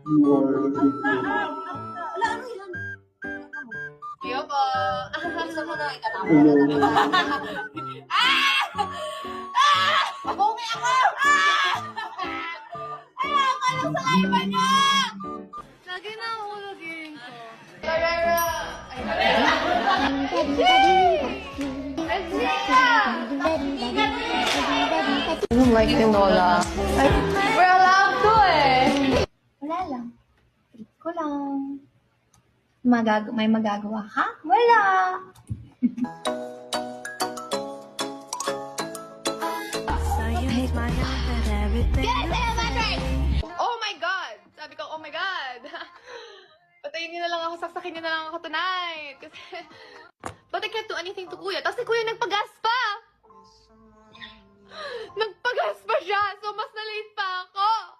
You are beautiful. Wala, ano yan? Iyo po. Gusto mo na ikatama. Hello. Mabungi ako! Ayoko lang sa kaiba niya! Lagi na ako laging ko. Tarara! I don't like tinola. We're allowed to eh. Wala lang. Treat ko lang. May magagawa ka? Wala. Oh my God! Sabi ko, oh my God! Patayin niyo na lang ako, saksakin niyo na lang ako tonight. Kasi, but I can't do anything to Kuya. Tapos si Kuya nagpagas pa! Nagpagas pa siya! So, mas na-late pa ako!